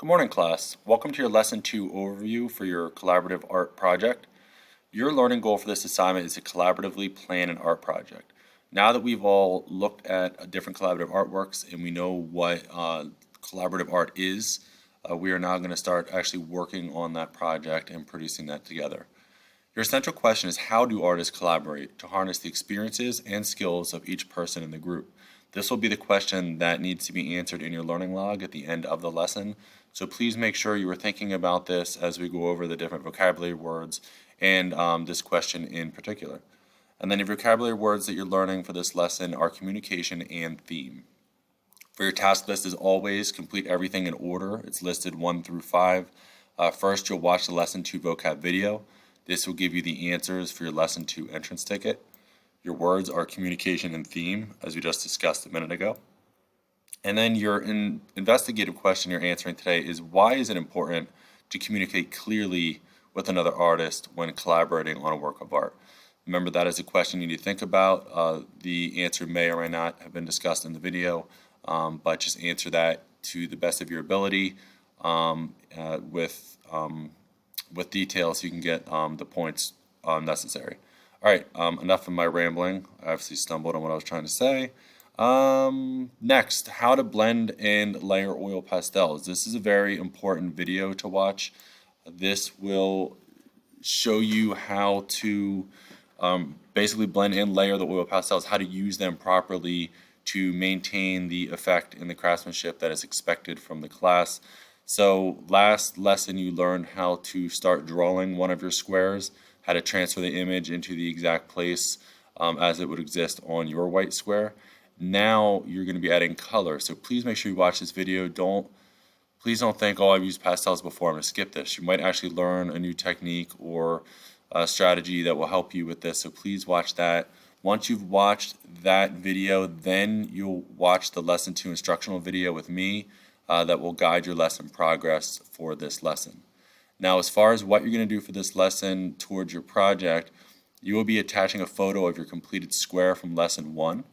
Good morning, class. Welcome to your Lesson 2 overview for your collaborative art project. Your learning goal for this assignment is to collaboratively plan an art project. Now that we've all looked at different collaborative artworks and we know what collaborative art is, we are now going to start actually working on that project and producing that together. Your central question is, how do artists collaborate to harness the experiences and skills of each person in the group? This will be the question that needs to be answered in your learning log at the end of the lesson. So please make sure you are thinking about this as we go over the different vocabulary words and this question in particular. And then your vocabulary words that you're learning for this lesson are communication and theme. For your task list, as always, complete everything in order. It's listed 1 through 5. First, you'll watch the Lesson 2 vocab video. This will give you the answers for your Lesson 2 entrance ticket. Your words are communication and theme, as we just discussed a minute ago. And then your investigative question you're answering today is, why is it important to communicate clearly with another artist when collaborating on a work of art? Remember, that is a question you need to think about. The answer may or may not have been discussed in the video, but just answer that to the best of your ability with details so you can get the points necessary. All right, enough of my rambling. I obviously stumbled on what I was trying to say. Next, how to blend and layer oil pastels. This is a very important video to watch. This will show you how to basically blend and layer the oil pastels, how to use them properly to maintain the effect and the craftsmanship that is expected from the class. So last lesson you learned how to start drawing one of your squares, how to transfer the image into the exact place as it would exist on your white square. Now you're going to be adding color, so please make sure you watch this video. Please don't think, oh, I've used pastels before, I'm going to skip this. You might actually learn a new technique or a strategy that will help you with this, so please watch that. Once you've watched that video, then you'll watch the Lesson 2 instructional video with me that will guide your lesson progress for this lesson. Now, as far as what you're going to do for this lesson towards your project, you will be attaching a photo of your completed square from Lesson 1.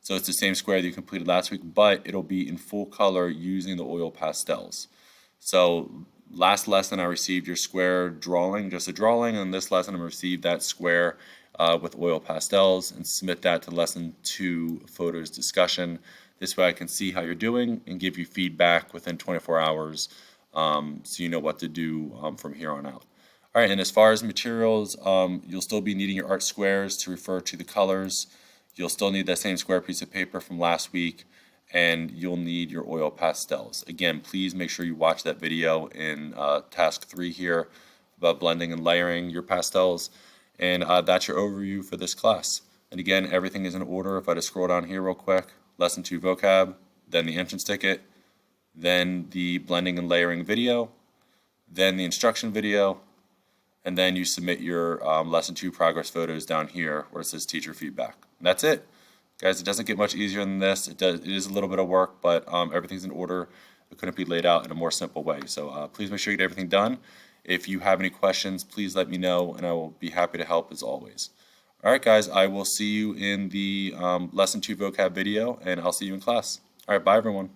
So it's the same square that you completed last week, but it'll be in full color using the oil pastels. So last lesson I received your square drawing, just a drawing, and this lesson I received that square with oil pastels and submit that to Lesson 2 photos discussion. This way I can see how you're doing and give you feedback within 24 hours so you know what to do from here on out. All right, and as far as materials, you'll still be needing your art squares to refer to the colors. You'll still need that same square piece of paper from last week, and you'll need your oil pastels. Again, please make sure you watch that video in task 3 here about blending and layering your pastels. And that's your overview for this class. And again, everything is in order. If I just scroll down here real quick, Lesson 2 vocab, then the entrance ticket, then the blending and layering video, then the instruction video, and then you submit your Lesson 2 progress photos down here where it says teacher feedback. And that's it. Guys, it doesn't get much easier than this. It is a little bit of work, but everything's in order. It couldn't be laid out in a more simple way. So please make sure you get everything done. If you have any questions, please let me know, and I will be happy to help as always. All right, guys, I will see you in the Lesson 2 vocab video, and I'll see you in class. All right, bye, everyone.